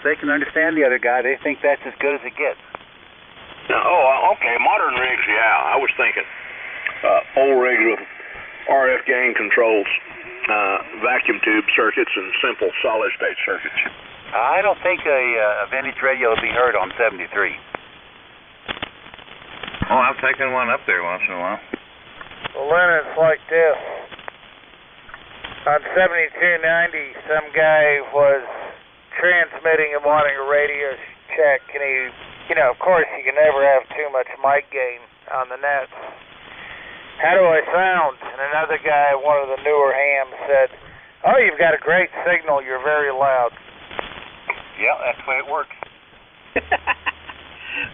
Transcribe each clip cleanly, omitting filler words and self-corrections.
They can understand the other guy. They think that's as good as it gets. Oh, okay. Modern rigs, yeah. I was thinking old rigs with RF gain controls, vacuum tube circuits, and simple solid-state circuits. I don't think a vintage radio will be heard on 73. Oh, I've taken one up there once in a while. Well, Lynn, it's like this. On 7290, some guy was transmitting and wanting a radio check, and he, of course, you can never have too much mic gain on the nets. How do I sound? And another guy, one of the newer hams, said, "Oh, you've got a great signal. You're very loud." Yeah, that's the way it works.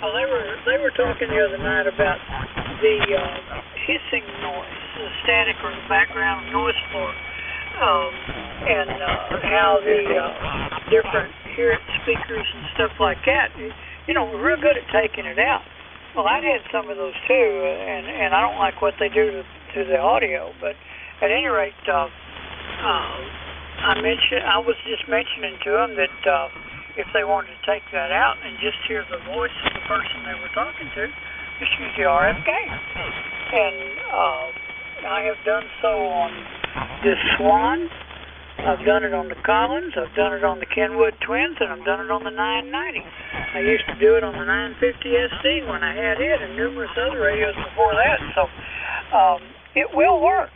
Well, they were talking the other night about the hissing noise, the static or the background noise floor, and how the different speakers and stuff like that, we're real good at taking it out. Well, I had some of those too, and I don't like what they do to the audio, but at any rate, I was just mentioning to them that if they wanted to take that out and just hear the voice of the person they were talking to, just use the RF gain. And I have done so on this Swan. I've done it on the Collins. I've done it on the Kenwood Twins, and I've done it on the 990. I used to do it on the 950 SC when I had it, and numerous other radios before that. So it will work.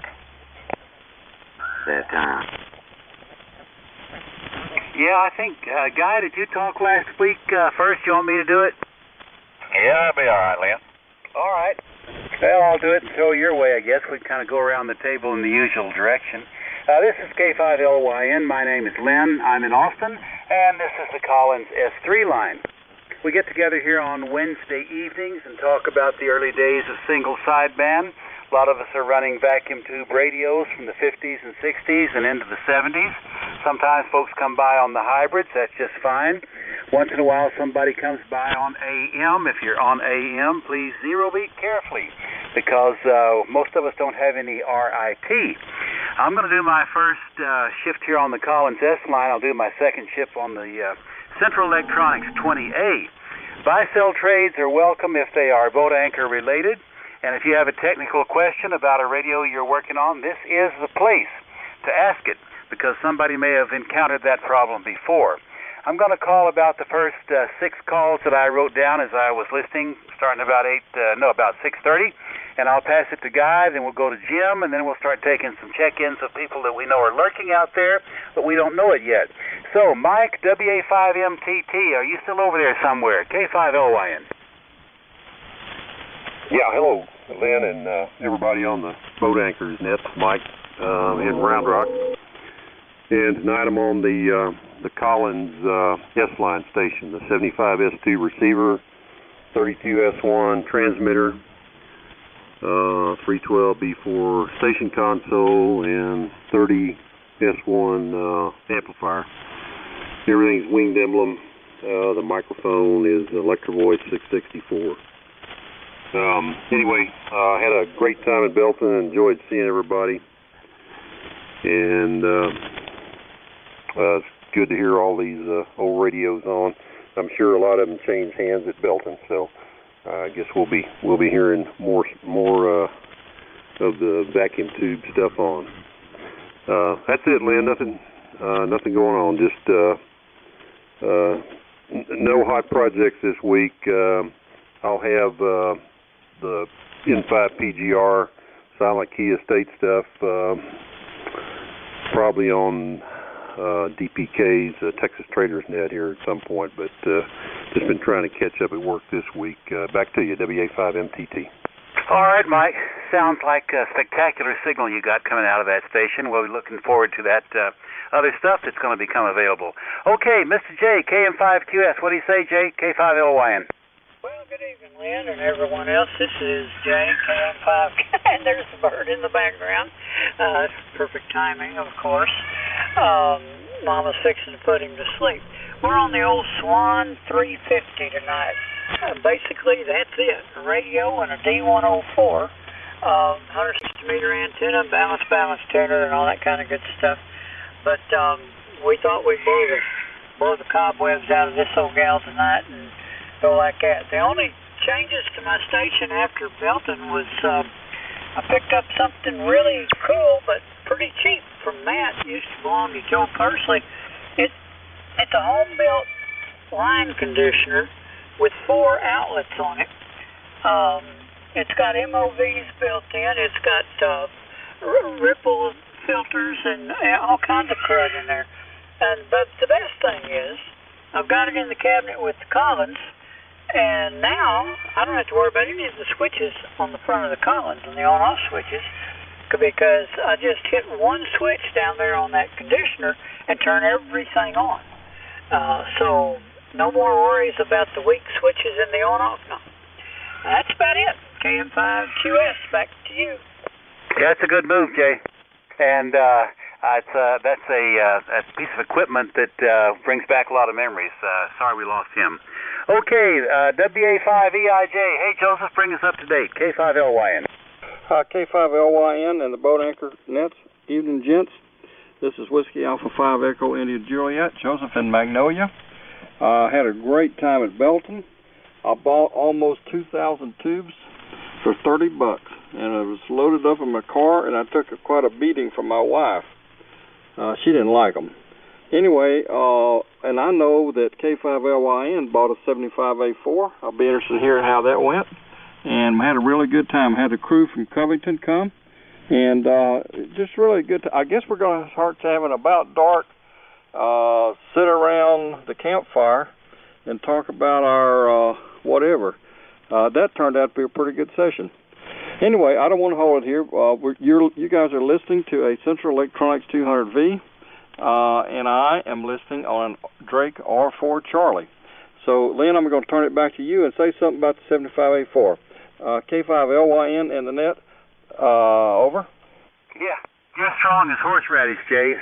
That time. Yeah, I think, Guy, did you talk last week first? You want me to do it? Yeah, that'll be all right, Lynn. All right. Well, I'll do it and throw your way, I guess. We kind of go around the table in the usual direction. This is K5LYN. My name is Lynn. I'm in Austin, and this is the Collins S3 line. We get together here on Wednesday evenings and talk about the early days of single sideband. A lot of us are running vacuum tube radios from the 50s and 60s and into the 70s. Sometimes folks come by on the hybrids. That's just fine. Once in a while, somebody comes by on AM. If you're on AM, please zero beat carefully, because most of us don't have any RIT. I'm going to do my first shift here on the Collins S line. I'll do my second shift on the Central Electronics 20A. Buy-sell trades are welcome if they are boat anchor related. And if you have a technical question about a radio you're working on, this is the place to ask it, because somebody may have encountered that problem before. I'm going to call about the first 6 calls that I wrote down as I was listening, starting about 6:30, and I'll pass it to Guy, then we'll go to Jim, and then we'll start taking some check-ins of people that we know are lurking out there, but we don't know it yet. So, Mike, WA5MTT, are you still over there somewhere? K5LYN. Yeah, hello, Lynn, and everybody on the Boat Anchors Net. Mike in Round Rock. And tonight I'm on the Collins S-Line station, the 75S2 receiver, 32S1 transmitter, 312B4 station console, and 30S1 amplifier. Everything's winged emblem. The microphone is Electro-Voice 664. Anyway, I had a great time at Belton, enjoyed seeing everybody, and it's good to hear all these old radios on. I'm sure a lot of them changed hands at Belton, so I guess we'll be hearing more of the vacuum tube stuff on. That's it, Lynn. Nothing going on. Just no hot projects this week. I'll have the N5 PGR Silent Key Estate stuff probably on DPK's Texas Traders Net here at some point, but just been trying to catch up at work this week. Back to you, WA5MTT. All right, Mike. Sounds like a spectacular signal you got coming out of that station. We'll be looking forward to that other stuff that's going to become available. Okay, Mr. J, KM5QS. What do you say, Jay? K5LYN. Well, good evening, Lynn, and everyone else. This is Jay, KM5, and there's the bird in the background. Perfect timing, of course. Mama's fixing to put him to sleep. We're on the old Swan 350 tonight. Basically, that's it. A radio and a D104, 160-meter antenna, balance tuner, and all that kind of good stuff. But we thought we'd blow the cobwebs out of this old gal tonight and go like that. The only changes to my station after Belton was I picked up something really cool but pretty cheap from Matt. It used to belong to Joe Persley. It's a home-built line conditioner with 4 outlets on it. It's got MOVs built in. It's got ripple filters and all kinds of crud in there. But the best thing is, I've got it in the cabinet with the Collins, and now I don't have to worry about any of the switches on the front of the Collins and the on-off switches, because I just hit one switch down there on that conditioner and turn everything on. So no more worries about the weak switches in the on-off. No. That's about it. KM5QS, back to you. Yeah, that's a good move, Jay. And that's a piece of equipment that brings back a lot of memories. Sorry we lost him. Okay, WA5EIJ. Hey, Joseph, bring us up to date. K5LYN. K5LYN and the boat anchor nets. Evening, gents. This is Whiskey Alpha 5 Echo India Juliet. Joseph in Magnolia. Had a great time at Belton. I bought almost 2,000 tubes for $30, and it was loaded up in my car, and I took quite a beating from my wife. She didn't like them. Anyway, and I know that K5LYN bought a 75A4. I'll be interested to hear how that went. And we had a really good time. Had the crew from Covington come, and just really good. I guess we're going to start having about dark, sit around the campfire and talk about our whatever. That turned out to be a pretty good session. Anyway, I don't want to hold it here. You guys are listening to a Central Electronics 200V, and I am listening on Drake R4 Charlie. So, Lynn, I'm going to turn it back to you and say something about the 75A4. K5LYN and the net, over. Yeah, you're strong as horseradish, Jay.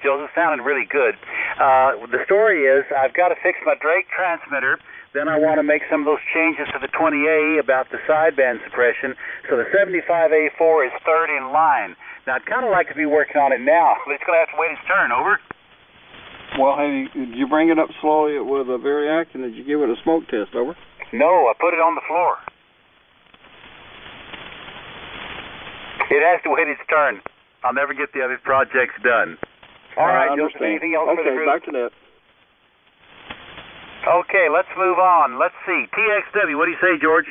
Joseph sounding really good. The story is I've got to fix my Drake transmitter. Then I want to make some of those changes to the 20A about the sideband suppression. So the 75A4 is third in line. Now, I'd kind of like to be working on it now, but it's going to have to wait its turn. Over. Well, did you bring it up slowly with a Variac, and did you give it a smoke test? Over. No, I put it on the floor. It has to wait its turn. I'll never get the other projects done. All right, Joseph, anything else for the group? Okay, back to that. Okay, let's move on. Let's see. TXW, what do you say, George?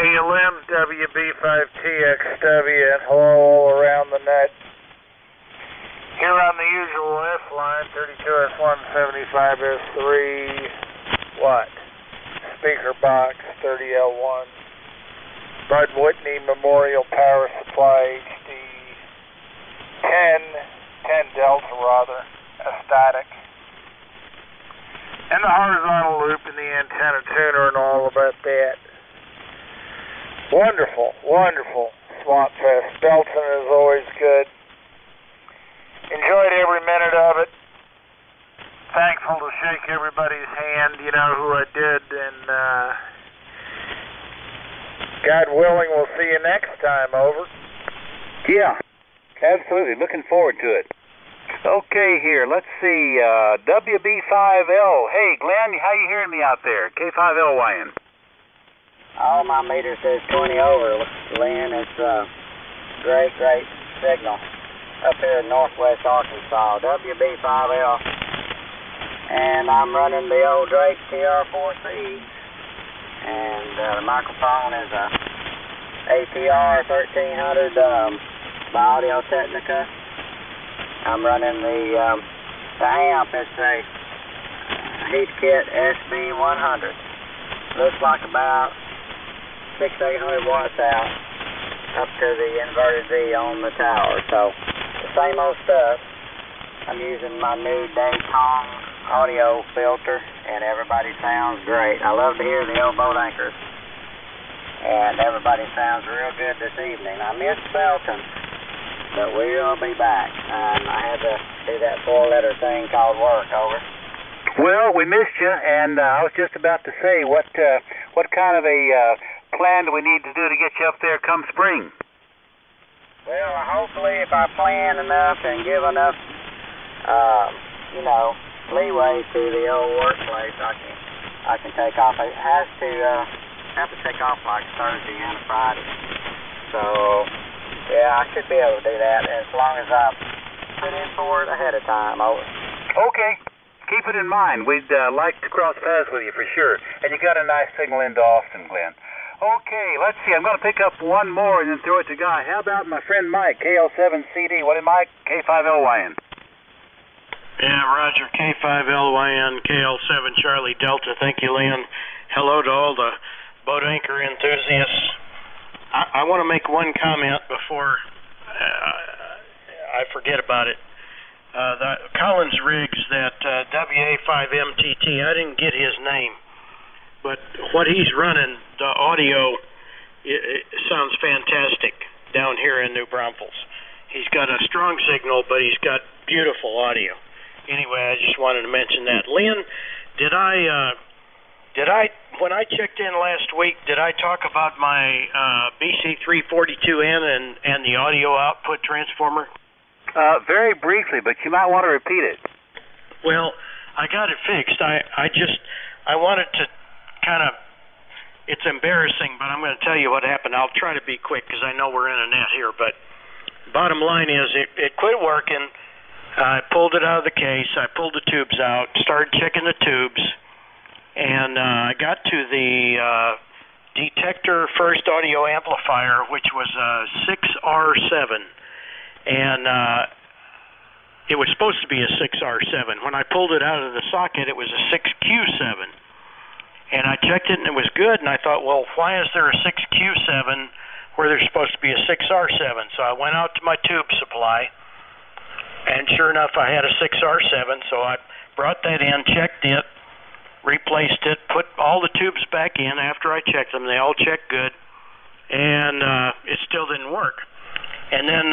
ALM WB5TXW, and hello all around the net. Here on the usual F line, 32S175S3, what? Speaker box, 30L1. Bud Whitney Memorial Power Supply HD 10 Delta rather, a static. And the horizontal loop and the antenna tuner and all about that. Wonderful, wonderful Swamp Fest. Belton is always good. Enjoyed every minute of it. Thankful to shake everybody's hand, you know who I did, and God willing, we'll see you next time. Over. Yeah, absolutely. Looking forward to it. Okay, here. Let's see. WB5L. Hey, Glenn, how you hearing me out there? K5LYN. Oh, my meter says 20 over, Lynn. It's a great signal up here in northwest Arkansas. WB5L. And I'm running the old Drake TR4C. And the microphone is a ATR 1300 by Audio Technica. I'm running the amp. It's a Heathkit SB100. Looks like about 600-800 watts out up to the inverted V on the tower. So the same old stuff. I'm using my new Daytone audio filter, and everybody sounds great. I love to hear the old boat anchors, and everybody sounds real good this evening. I missed Belton, but we'll be back. I had to do that 4-letter thing called work. Over. Well, we missed you, and I was just about to say, what kind of a plan do we need to do to get you up there come spring? Well, hopefully if I plan enough and give enough you know, leeway to the old workplace, I can take off. It has to have to take off like Thursday and a Friday. So yeah, I should be able to do that as long as I put in for it ahead of time. Over. Okay. Keep it in mind. We'd like to cross paths with you for sure. And you got a nice signal into Austin, Glenn. Okay, let's see. I'm going to pick up one more and then throw it to Guy. How about my friend Mike, KL7CD? What did Mike? K5LYN. Yeah, Roger, K5LYN, KL7 Charlie Delta. Thank you, Lynn. Hello to all the boat anchor enthusiasts. I want to make one comment before I forget about it. The Collins Riggs, that WA5MTT, I didn't get his name, but what he's running, the audio, it sounds fantastic down here in New Braunfels. He's got a strong signal, but he's got beautiful audio. Anyway, I just wanted to mention that. Lynn, did I when I checked in last week, did I talk about my BC342N and the audio output transformer? Very briefly, but you might want to repeat it. Well, I got it fixed. I wanted to kind of, it's embarrassing, but I'm going to tell you what happened. I'll try to be quick because I know we're in a net here, but bottom line is it quit working. I pulled it out of the case. I pulled the tubes out, started checking the tubes, and I got to the detector first audio amplifier, which was a 6R7. And it was supposed to be a 6R7. When I pulled it out of the socket, it was a 6Q7. And I checked it, and it was good. And I thought, well, why is there a 6Q7 where there's supposed to be a 6R7? So I went out to my tube supply, and sure enough, I had a 6R7. So I brought that in, checked it, replaced it, put all the tubes back in after I checked them. They all checked good, and it still didn't work. And then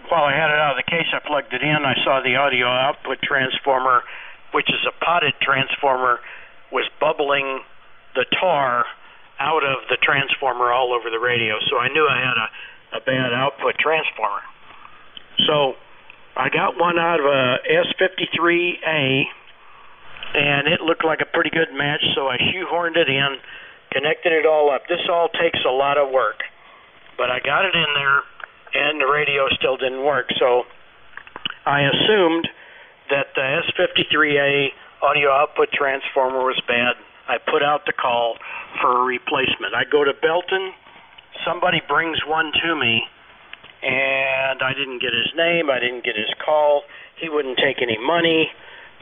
while I had it out of the case, I plugged it in. I saw the audio output transformer, which is a potted transformer, was bubbling the tar out of the transformer all over the radio. So I knew I had a bad output transformer. So I got one out of a S53A, and it looked like a pretty good match, so I shoehorned it in, connected it all up. This all takes a lot of work, but I got it in there, and the radio still didn't work. So I assumed that the S53A audio output transformer was bad. I put out the call for a replacement. I go to Belton, somebody brings one to me, and I didn't get his name, I didn't get his call, he wouldn't take any money,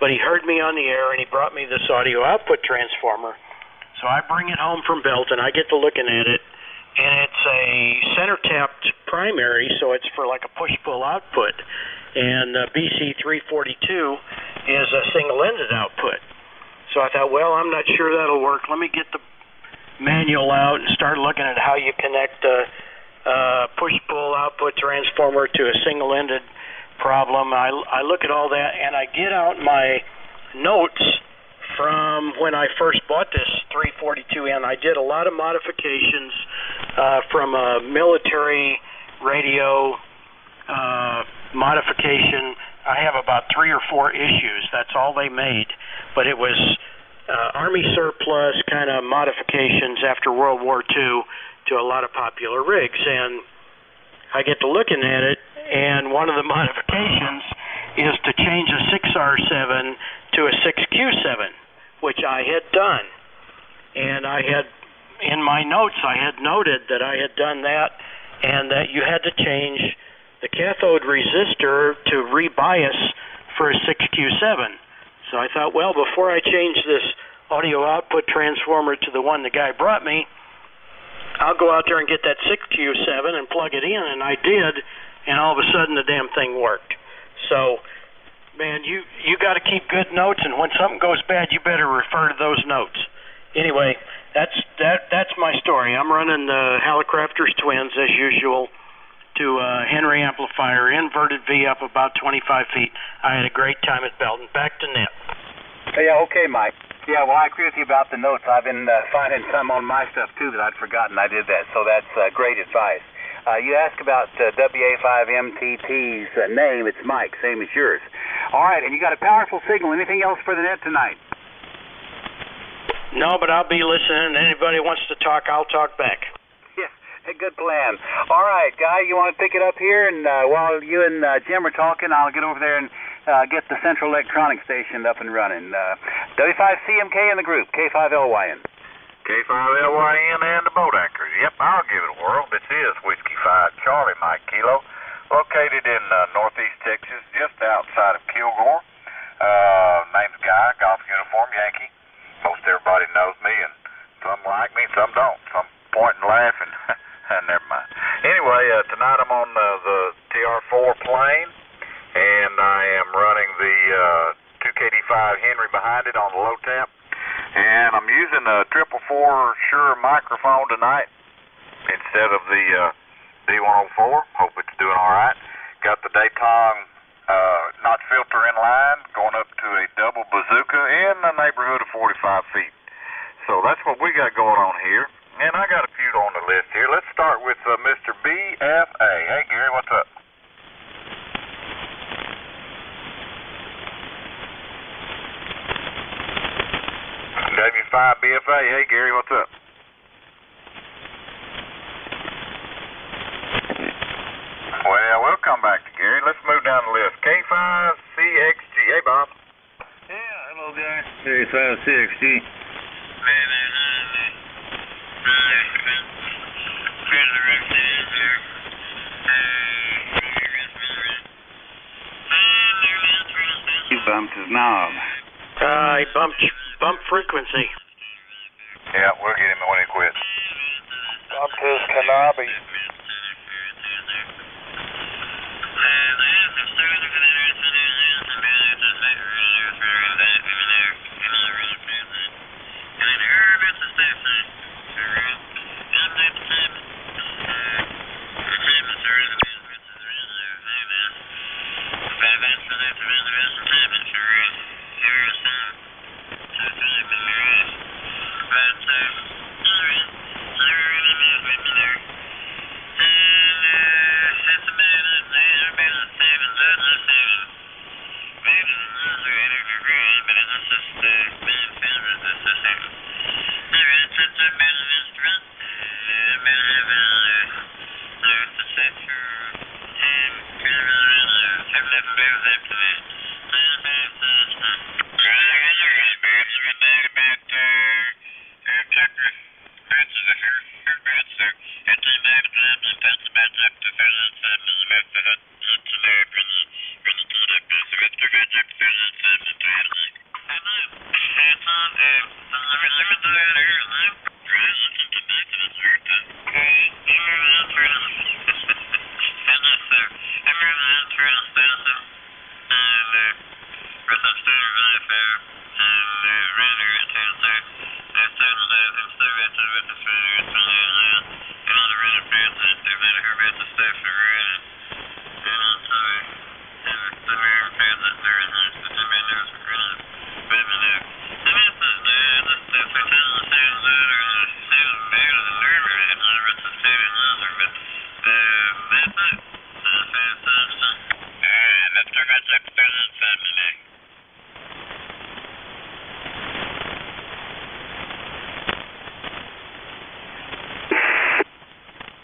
but he heard me on the air and he brought me this audio output transformer. So I bring it home from Belton, I get to looking at it, and it's a center tapped primary, so it's for like a push-pull output. And BC342 is a single-ended output. So I thought, well, I'm not sure that'll work. Let me get the manual out and start looking at how you connect a push-pull output transformer to a single-ended problem. I look at all that, and I get out my notes from when I first bought this 342N. I did a lot of modifications from a military radio modification. I have about 3 or 4 issues. That's all they made. But it was Army surplus kind of modifications after World War II to a lot of popular rigs. And I get to looking at it, and one of the modifications is to change a 6R7 to a 6Q7, which I had done. And I had, in my notes, I had noted that I had done that and that you had to change the cathode resistor to rebias for a 6Q7. So I thought, well, before I change this audio output transformer to the one the guy brought me, I'll go out there and get that 6Q7 and plug it in, and I did, and all of a sudden the damn thing worked. So, man, you got to keep good notes, and when something goes bad, you better refer to those notes. Anyway, that's my story. I'm running the Hallicrafters Twins as usual to Henry amplifier, inverted V up about 25 feet. I had a great time at Belton. Back to net. Yeah, okay, Mike. Yeah, well, I agree with you about the notes. I've been finding some on my stuff, too, that I'd forgotten I did that, so that's great advice. You asked about WA5MTT's name. It's Mike, same as yours. All right, and you got a powerful signal. Anything else for the net tonight? No, but I'll be listening. Anybody wants to talk, I'll talk back. Yeah, a good plan. All right, Guy, you want to pick it up here? And while you and Jim are talking, I'll get over there and get the Central Electronic Station up and running. W5CMK in the group, K5LYN. K5LYN and the boat anchors. Yep, I'll give it a whirl. This is Whiskey 5 Charlie Mike Kilo, located in northeast Texas, just outside of Kilgore. Name's Guy, golf uniform Yankee. Most everybody knows me, and some like me, some don't. Some point and laugh, and never mind. Anyway, tonight I'm on the TR4 plane, and I am running the 2KD5 Henry behind it on the low tap. And I'm using a 444 Shure microphone tonight instead of the D104. Hope it's doing all right. Got the Daytong notch filter in line, going up to a double bazooka in the neighborhood of 45 feet. So that's what we got going on here. And I got a few on the list here. Let's start with Mr. BFA. Hey, Gary, what's up? W5 BFA. Hey, Gary, what's up? Well, we'll come back to Gary. Let's move down the list. K5CXG. Hey, Bob. Yeah, hello, guys. K5CXG. He bumped his knob. He bumped frequency. Yeah, we'll get him when he quits. Bumped his Kanabi.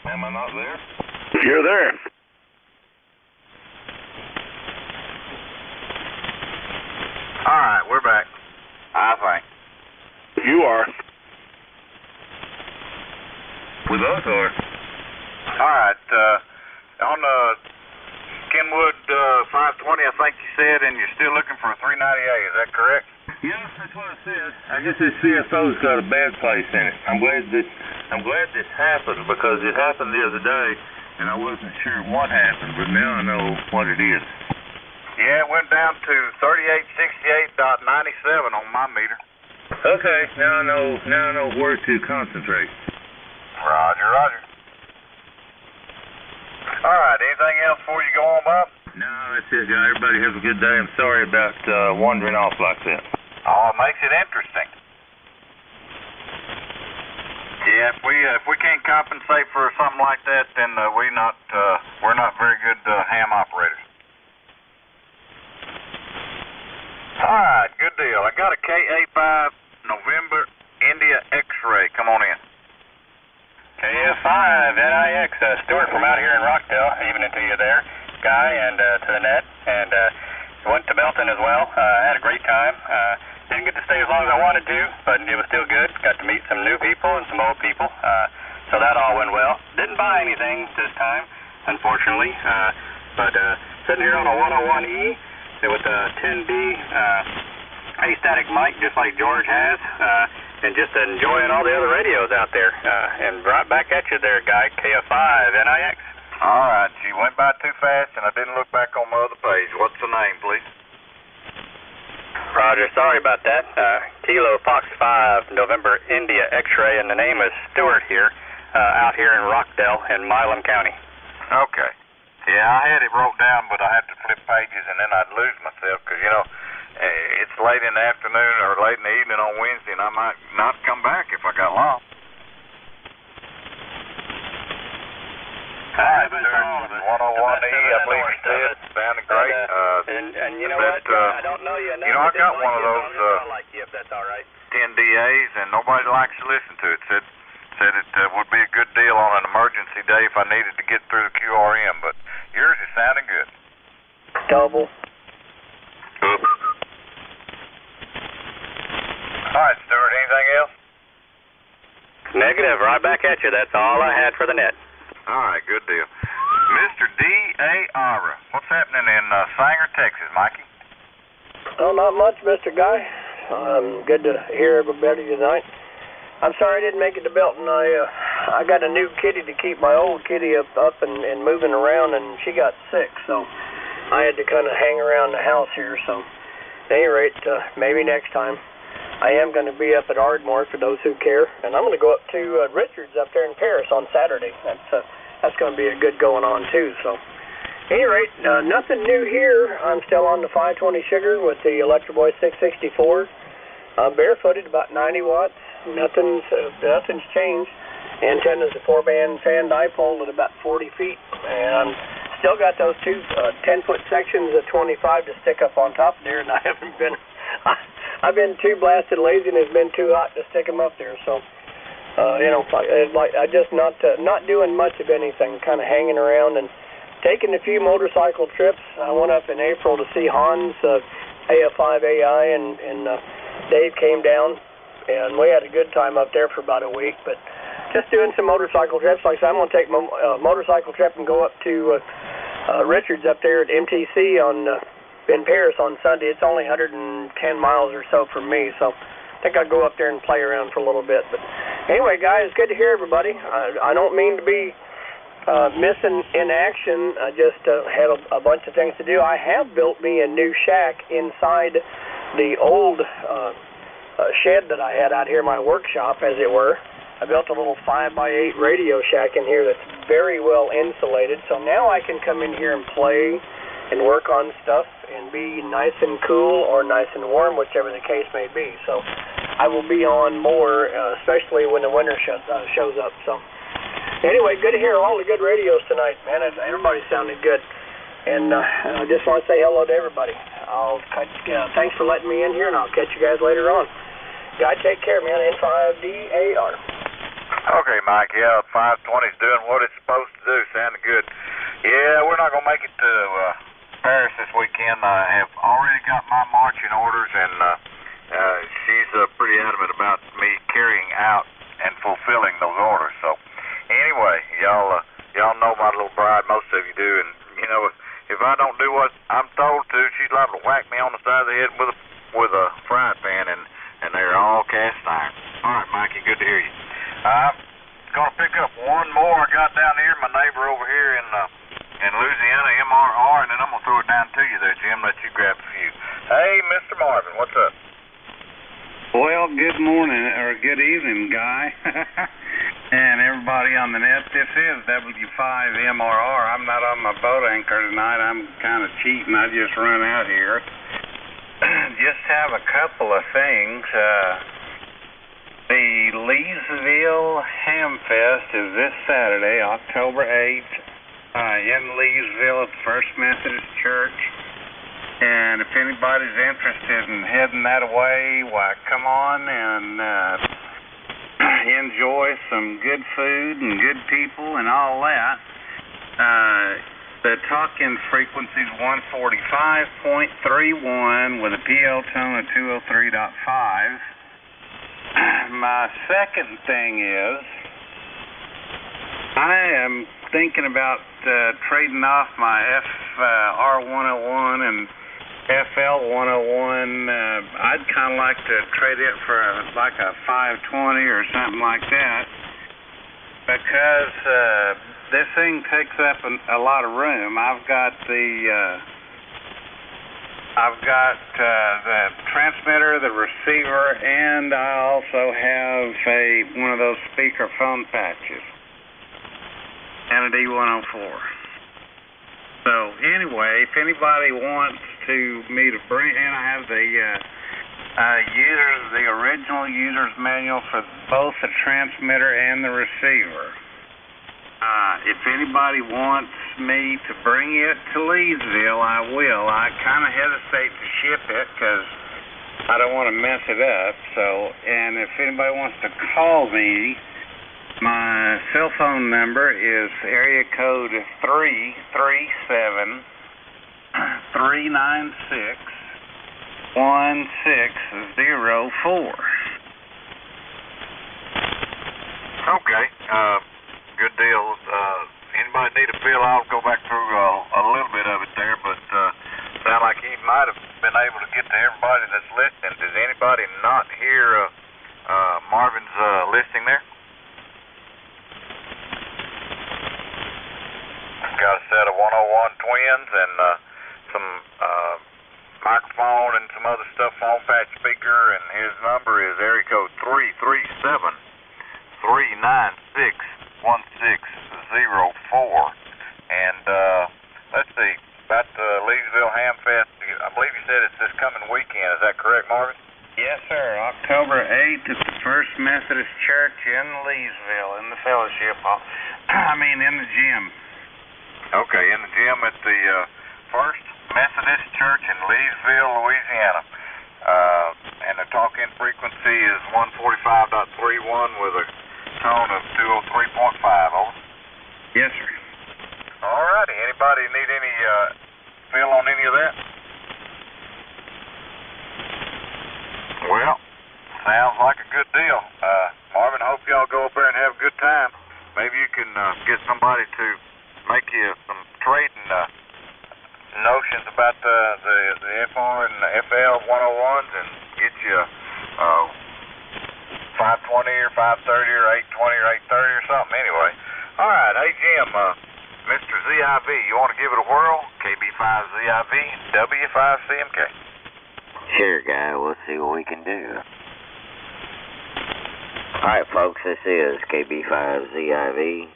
Am I not there? You're there. All right, we're back. I think. You are. With us, or? All right, on the Kenwood 520, I think you said, and you're still looking for a 390A, is that correct? Yeah, that's what I said. I guess this CFO's got a bad place in it. I'm glad this happened, because it happened the other day, and I wasn't sure what happened, but now I know what it is. Yeah, it went down to 3868.97 on my meter. Okay, now I know where to concentrate. Roger, roger. All right, anything else before you go on, Bob? No, that's it, guy. Everybody have a good day. I'm sorry about wandering off like that. Oh, it makes it interesting. Yeah, if we can't compensate for something like that, then we're not very good ham operators. All right, good deal. I got a KA5 November India X-ray. Come on in. KF5 NIX, Stuart from out here in Rockdale. Evening to you there, Guy, and to the net. And went to Belton as well. Had a great time. Didn't get to stay as long as I wanted to, but it was still good. Got to meet some new people and some old people. So that all went well. Didn't buy anything this time, unfortunately. But sitting here on a 101E with a 10D A-static mic, just like George has, and just enjoying all the other radios out there. And right back at you there, Guy, KF5 NIX. All right, you went by too fast, and I didn't look back on my other page. What's the name, please? Roger, sorry about that. Kilo Fox 5, November India X-ray, and the name is Stuart here, out here in Rockdale in Milam County. Okay. Yeah, I had it wrote down, but I had to flip pages, and then I'd lose myself, because, you know, it's late in the afternoon or late in the evening on Wednesday, and I might not come back if I got lost. All right, 101E, I believe you said. Sounded great. And you know what? I don't know you enough. You know, I got one of those like you, if that's all right. 10DAs, and nobody likes to listen to it. Said it would be a good deal on an emergency day if I needed to get through the QRM, but yours is sounding good. Double. All right, Stuart, anything else? Negative, right back at you. That's all I had for the net. All right, good deal. Mr. D.A. Ira, what's happening in Sanger, Texas, Mikey? Oh, not much, Mr. Guy. Good to hear everybody tonight. I'm sorry I didn't make it to Belton. I got a new kitty to keep my old kitty up and moving around, and she got sick, so I had to kind of hang around the house here. So at any rate, maybe next time. I am going to be up at Ardmore for those who care, and I'm going to go up to Richards up there in Paris on Saturday. That's going to be a good going on too. So at any rate, nothing new here. I'm still on the 520 sugar with the Electroboy 664. Barefooted, about 90 watts. Nothing's changed. Antenna's a 4-band fan dipole at about 40 feet, and still got those two 10-foot sections of 25 to stick up on top there, and I haven't been. I've been too blasted lazy, and it's been too hot to stick them up there. So, you know, I just not doing much of anything, kind of hanging around and taking a few motorcycle trips. I went up in April to see Hans AF5AI, and Dave came down, and we had a good time up there for about a week. But just doing some motorcycle trips. Like I said, I'm going to take my motorcycle trip and go up to Richards up there at MTC in Paris on Sunday. It's only 110 miles or so from me, so I think I'll go up there and play around for a little bit. But anyway, guys, it's good to hear everybody. I don't mean to be missing in action. I just had a bunch of things to do. I have built me a new shack inside the old shed that I had out here, my workshop, as it were. I built a little 5x8 radio shack in here that's very well insulated, so now I can come in here and play and work on stuff and be nice and cool or nice and warm, whichever the case may be. So I will be on more, especially when the winter shows up. So anyway, good to hear all the good radios tonight, man. Everybody sounded good. And I just want to say hello to everybody. Thanks for letting me in here, and I'll catch you guys later on. Guy, take care, man. N5DAR. Okay, Mike. Yeah, 520's doing what it's supposed to do. Sounded good. Yeah, we're not going to make it to Paris this weekend. I have already got my marching orders, and she's pretty adamant about me carrying out and fulfilling those orders. So anyway, y'all know my little bride. Most of you do, and you know if I don't do what I'm told to, she's liable to whack me on the side of the head with a frying pan, and they're all cast iron. All right, Mikey, good to hear you. I'm gonna pick up one more I got down here, my neighbor over here in Louisiana, MRR, and then I'm gonna throw it down to you there, Jim. Let you grab a few. Hey, Mr. Marvin, what's up? Well, good morning or good evening, Guy, and everybody on the net. This is W5MRR. I'm not on my boat anchor tonight. I'm kind of cheating. I just run out here. Just have a couple of things. The Leesville Hamfest is this Saturday, October 8th, in Leesville at the First Methodist Church. And if anybody's interested in heading that away, why, come on and enjoy some good food and good people and all that. The talk-in frequency is 145.31 with a PL tone of 203.5. My second thing is, I am thinking about trading off my FR101 and FL101. I'd kind of like to trade it for like a 520 or something like that, because this thing takes up a lot of room. I've got the transmitter, the receiver, and I also have one of those speaker phone patches and a D104. So anyway, if anybody wants me to bring, and I have the original user's manual for both the transmitter and the receiver. If anybody wants me to bring it to Leesville, I will. I kind of hesitate to ship it because I don't want to mess it up. So, and if anybody wants to call me, my cell phone number is area code 337-396-1604. Okay, good deal. Anybody need a fill? I'll go back through a little bit of it there, but sound like he might have been able to get to everybody that's listening. Does anybody not hear Marvin's listing there? Got a set of 101 twins and some microphone and some other stuff, phone patch speaker, and his number is area code 337-396-1604. And let's see, about the Leesville Ham Fest, I believe you said it's this coming weekend. Is that correct, Marvin? Yes, sir. October 8th at the First Methodist Church in Leesville, in the fellowship hall. In the gym. Okay, in the gym at the First Methodist Church in Leesville, Louisiana. And the talk-in frequency is 145.31 with a tone of 203.5. Over. Yes, sir. All righty. Anybody need any fill on any of that? Well, sounds like a good deal. Marvin, hope y'all go up there and have a good time. Maybe you can get somebody to make you some trading notions about the FR and the FL 101s and get you 520 or 530 or 820 or 830 or something anyway. All right, hey Jim, Mr. ZIV, you want to give it a whirl? KB5ZIV, W5CMK. Sure, guy, we'll see what we can do. Alright, folks, this is KB5ZIV.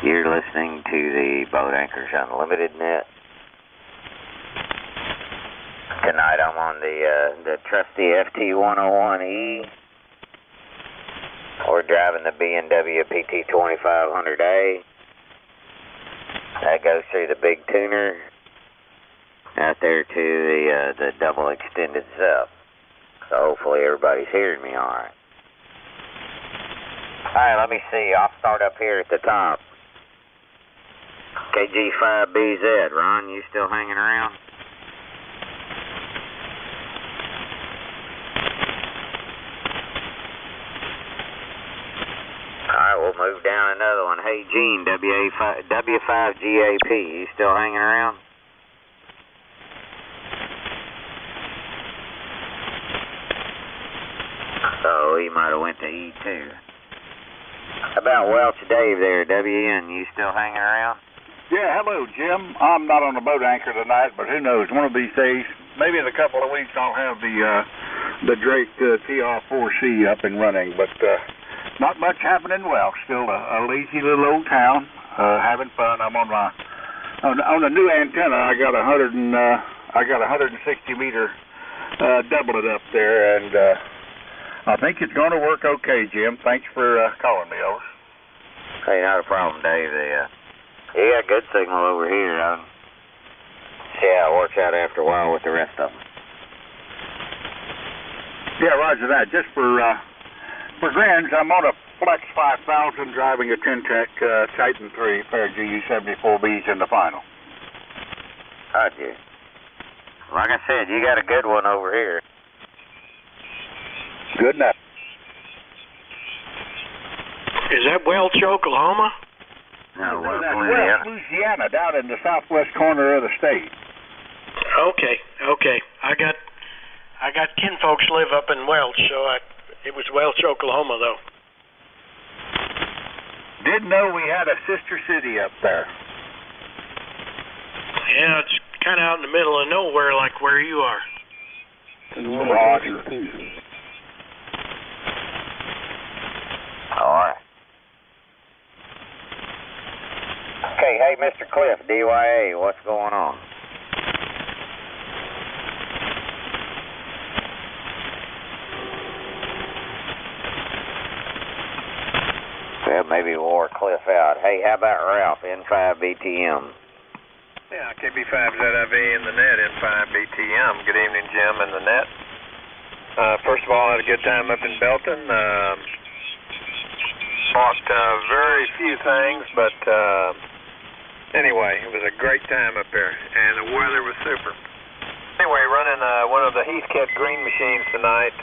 You're listening to the Boat Anchors Unlimited net. Tonight I'm on the trusty FT101E. We're driving the BMW PT2500A. That goes through the big tuner out there to the double extended sub. So hopefully everybody's hearing me alright. Alright, let me see. I'll start up here at the top. KG5BZ, Ron, you still hanging around? Alright, we'll move down another one. Hey, Gene, W5GAP, you still hanging around? So he might have went to E2. How about Welch Dave there, WN, you still hanging around? Yeah, hello, Jim. I'm not on the boat anchor tonight, but who knows? One of these days, maybe in a couple of weeks, I'll have the Drake TR4C up and running. But not much happening. Well, still a lazy little old town, having fun. I'm on a new antenna. I got 160 meter double it up there, and I think it's going to work okay, Jim. Thanks for calling me, over. Hey, not a problem, Dave. You got good signal over here. I'm See how it works out after a while with the rest of them. Yeah, roger that. Just for grins, I'm on a Flex 5000 driving a Tintec Titan 3 pair of GU74Bs in the final. Roger. Like I said, you got a good one over here. Good enough. Is that Welch, Oklahoma? No, that's West Louisiana, down in the southwest corner of the state. Okay. I got kinfolks live up in Welch, so it was Welch, Oklahoma, though. Didn't know we had a sister city up there. Yeah, it's kind of out in the middle of nowhere, like where you are. Roger. All right. Okay, hey, Mr. Cliff, DYA, what's going on? Well, maybe we wore Cliff out. Hey, how about Ralph, N5BTM? Yeah, KB5ZIV in the net, N5BTM. Good evening, Jim in the net. First of all, I had a good time up in Belton. Bought very few things, but anyway, it was a great time up there, and the weather was super. Anyway, running one of the Heathkit green machines tonight,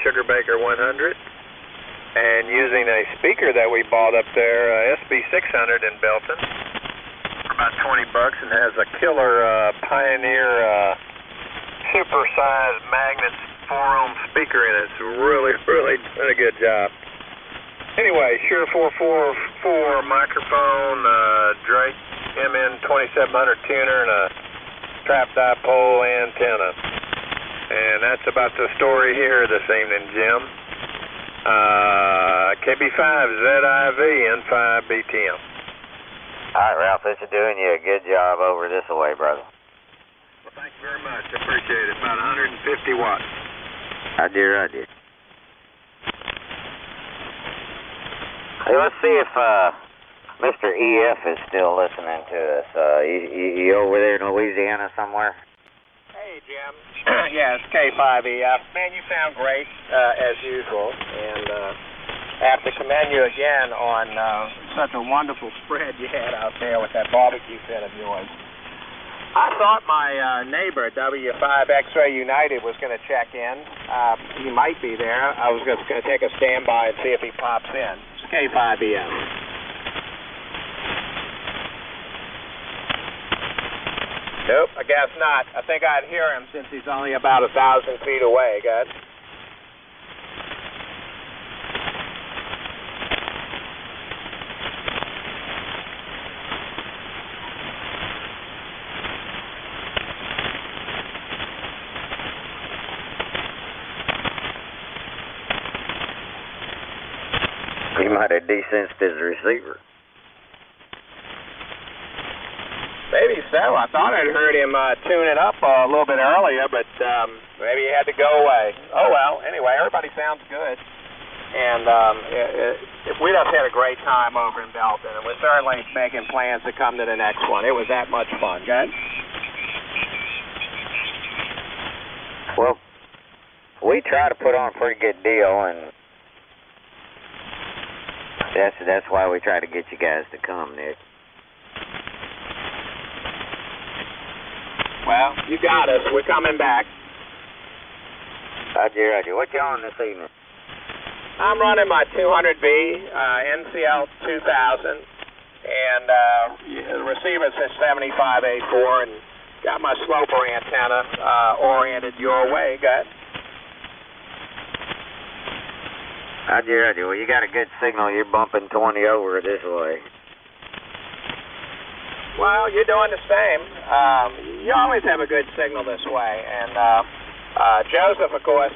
Sugar Baker 100, and using a speaker that we bought up there, SB600 in Belton, for about $20, and has a killer Pioneer super-sized Magnets 4-ohm speaker in it. It's really done a good job. Anyway, Shure 444 microphone, Drake MN2700 tuner, and a trap dipole antenna. And that's about the story here this evening, Jim. KB5ZIV N5BTM. All right, Ralph, this is doing you a good job over this way, brother. Well, thank you very much. I appreciate it. About 150 watts. Roger. Hey, let's see if Mr. EF is still listening to us. You over there in Louisiana somewhere? Hey, Jim. Yeah, it's K5EF. Man, you sound great, as usual. And I have to commend you again on such a wonderful spread you had out there with that barbecue set of yours. I thought my neighbor, W5 X-Ray United, was going to check in. He might be there. I was just going to take a standby and see if he pops in. It's K5EF. Nope, I guess not. I think I'd hear him since he's only about 1,000 feet away, guys. He might have desensed his receiver. Maybe so. I thought I'd heard him tune it up a little bit earlier, but maybe he had to go away. Oh, well, anyway, everybody sounds good. And we just had a great time over in Belton, and we're certainly making plans to come to the next one. It was that much fun, guys. Well, we try to put on a pretty good deal, and that's why we try to get you guys to come, Nick. Well, you got us. We're coming back. Roger. What you on this evening? I'm running my 200B, NCL 2000, and the receiver says 75A4, and got my sloper antenna oriented your way, guys. Roger. Well, you got a good signal. You're bumping 20 over this way. Well, you're doing the same. You always have a good signal this way. And Joseph, of course,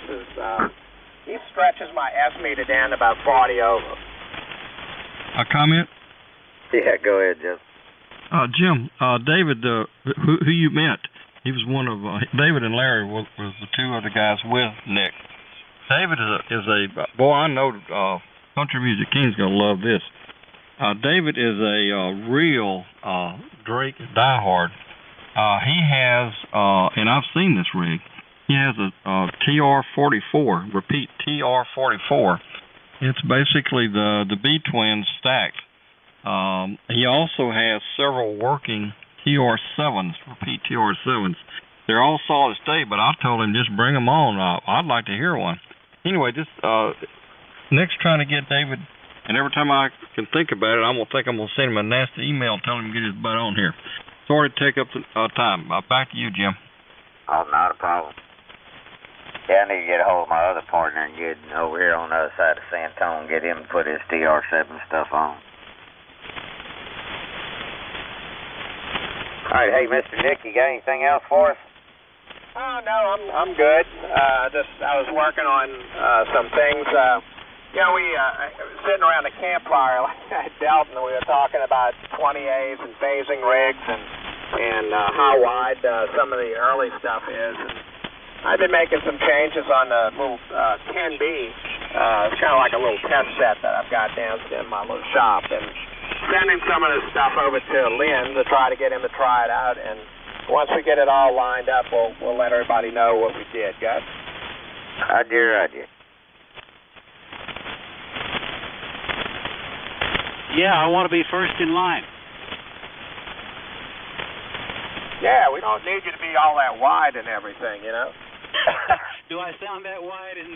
he stretches my S meter down to about 40 over. A comment? Yeah, go ahead, Jim. Jim, David, who you met, he was one of, David and Larry was the two other guys with Nick. David is a boy, I know Country Music King's going to love this. David is a real Drake diehard. He has, and I've seen this rig, he has a TR44, repeat, TR44. It's basically the B-twins stacked. He also has several working TR7s, repeat TR7s. They're all solid state, but I told him just bring them on. I'd like to hear one. Anyway, just Nick's trying to get David, and every time I can think about it, I'm going to send him a nasty email telling him to get his butt on here. Sorry to take up the time. Back to you, Jim. Oh, not a problem. Yeah, I need to get a hold of my other partner and get over here on the other side of Santone, get him to put his TR7 stuff on. All right, hey, Mr. Nick, you got anything else for us? Oh, no, I'm good. I was working on some things. We sitting around the campfire at Delton, we were talking about 20As and phasing rigs and how wide some of the early stuff is. And I've been making some changes on the little 10B. It's kind of like a little test set that I've got down in my little shop, and sending some of this stuff over to Lynn to try to get him to try it out. And once we get it all lined up, we'll let everybody know what we did, guys. Roger. Yeah, I want to be first in line. Yeah, we don't need you to be all that wide and everything, you know. Do I sound that wide in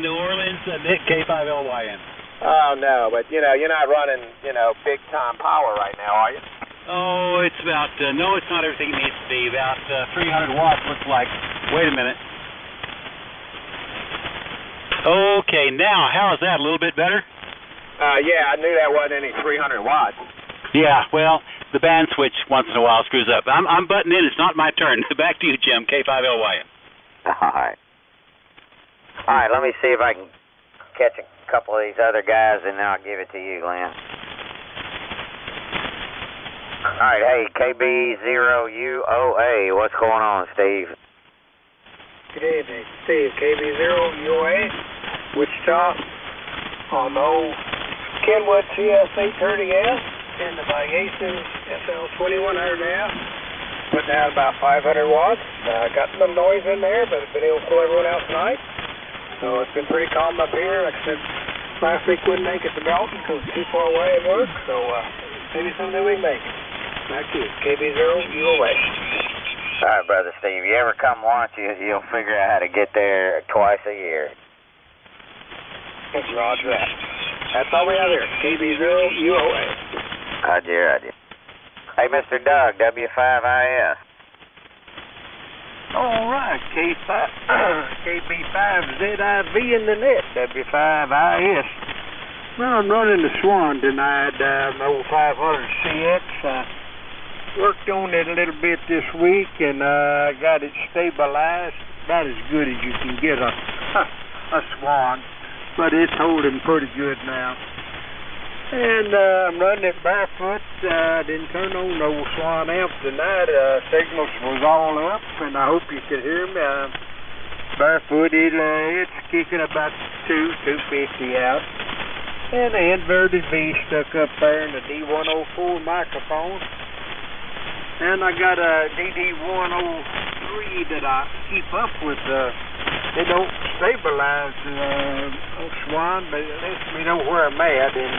New Orleans, Nick, K5LYN? Oh, no, but, you're not running, big-time power right now, are you? Oh, it's about, no, it's not everything it needs to be. About 300 watts looks like. Wait a minute. Okay, now, how is that? A little bit better? Yeah, I knew that wasn't any 300 watts. Yeah, well, the band switch once in a while screws up. I'm butting in. It's not my turn. Back to you, Jim, K5LYN. All right, let me see if I can catch a couple of these other guys, and then I'll give it to you, Lynn. All right, hey, KB0UOA, what's going on, Steve? Good evening, Steve. KB0UOA, Wichita, on the old Kenwood CS830S, and the Vigation SL2100F, putting out about 500 watts. Got some noise in there, but been able to pull everyone out tonight. So it's been pretty calm up here. Like I said, last week wouldn't make it to Belton because it's too far away at work, so maybe someday we can make it. Back to you, KB0UOA. All right, Brother Steve, you ever come once, you'll figure out how to get there twice a year. Roger that. That's all we have here, KB0UOA. Roger. Hey, Mr. Doug, W5IS. All right, KB5ZIV in the net, W5IS. Well, I'm running the Swan tonight, my old 500CX. Worked on it a little bit this week and got it stabilized, about as good as you can get a Swan, but it's holding pretty good now. And I'm running it barefoot. Didn't turn on no Swan amp tonight. Signals was all up, and I hope you could hear me. Barefoot, it's kicking about 250 out. And the inverted V stuck up there in the D104 microphone. And I got a DD103 that I keep up with. They don't stabilize Swan, but it lets me know where I'm at, and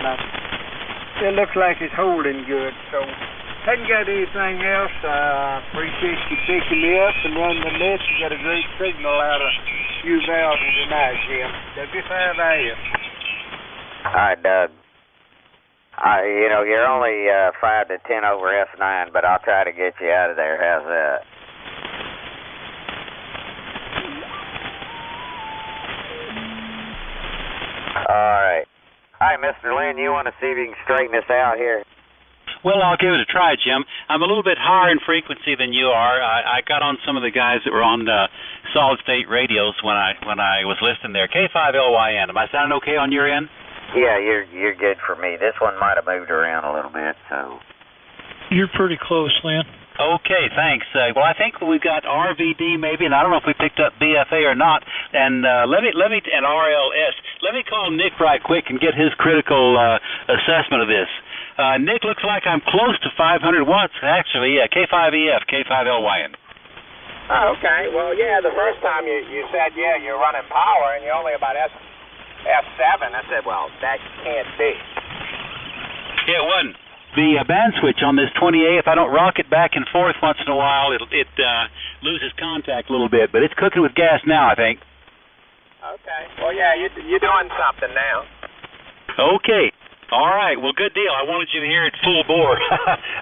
it looks like it's holding good. So, hadn't got anything else. Appreciate you picking me up and running the net. You got a great signal out of Uvalde tonight, Jim. W5IS. All right, Doug. You're only 5 to 10 over F9, but I'll try to get you out of there. How's that? All right. Hi, Mr. Lynn. You want to see if you can straighten this out here? Well, I'll give it a try, Jim. I'm a little bit higher in frequency than you are. I got on some of the guys that were on solid-state radios when I was listening there. K5LYN. Am I sounding okay on your end? Yeah, you're good for me. This one might have moved around a little bit, so. You're pretty close, Lynn. Okay, thanks. Well, I think we got RVD maybe, and I don't know if we picked up BFA or not. And let me and RLS. Let me call Nick right quick and get his critical assessment of this. Nick, looks like I'm close to 500 watts, actually. K5EF, K5LYN. Oh, okay. Well, yeah, the first time you said, yeah, you're running power, and you're only about F7. I said, well, that can't be. Yeah, it wasn't. The band switch on this 28, if I don't rock it back and forth once in a while, it loses contact a little bit. But it's cooking with gas now, I think. Okay. Well, yeah, you're doing something now. Okay. All right. Well, good deal. I wanted you to hear it full bore.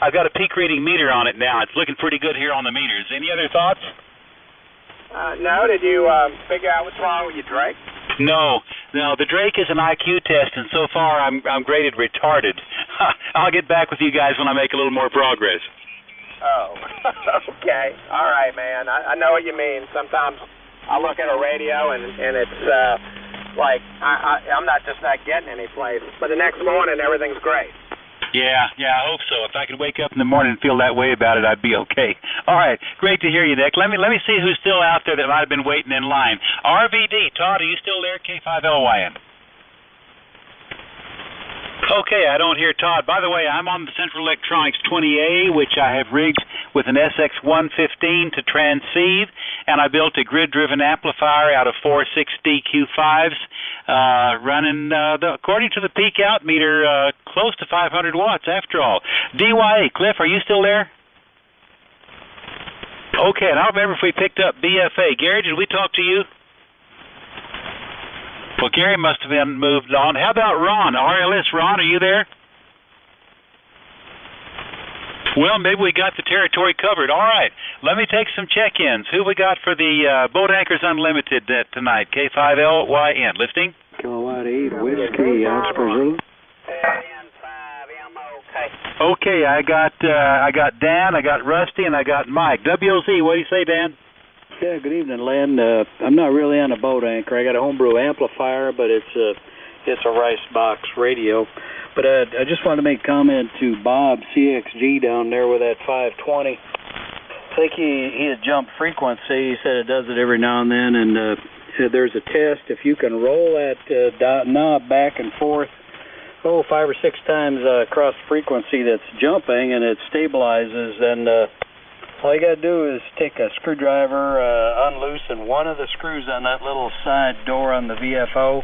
I've got a peak reading meter on it now. It's looking pretty good here on the meters. Any other thoughts? No. Did you figure out what's wrong with your Drake? No. The Drake is an IQ test, and so far I'm graded retarded. I'll get back with you guys when I make a little more progress. Oh. Okay. All right, man. I know what you mean. Sometimes I look at a radio and it's like I'm not getting any place. But the next morning everything's great. Yeah, I hope so. If I could wake up in the morning and feel that way about it, I'd be okay. All right, great to hear you, Nick. Let me see who's still out there that might have been waiting in line. RVD, Todd, are you still there? K5LYN. Okay, I don't hear Todd. By the way, I'm on the Central Electronics 20A, which I have rigged with an SX115 to transceive, and I built a grid-driven amplifier out of 4 6DQ5s, running, according to the peak out meter, close to 500 watts after all. DYA, Cliff, are you still there? Okay, and I don't remember if we picked up BFA. Gary, did we talk to you? Well, Gary must have been moved on. How about Ron? RLS, Ron, are you there? Well, maybe we got the territory covered. All right, let me take some check-ins. Who we got for the Boat Anchors Unlimited tonight? K5LYN, lifting? Kilowatt 8, Whiskey, Oxford. Okay, I got Dan, I got Rusty, and I got Mike. WOZ, what do you say, Dan? Yeah, good evening, Len. I'm not really on a boat anchor. I got a homebrew amplifier, but it's a rice box radio. But I just wanted to make comment to Bob CXG down there with that 520. I think he had jumped frequency. He said it does it every now and then, and there's a test. If you can roll that knob back and forth, 5 or 6 times across frequency that's jumping, and it stabilizes, then all you got to do is take a screwdriver, unloosen one of the screws on that little side door on the VFO,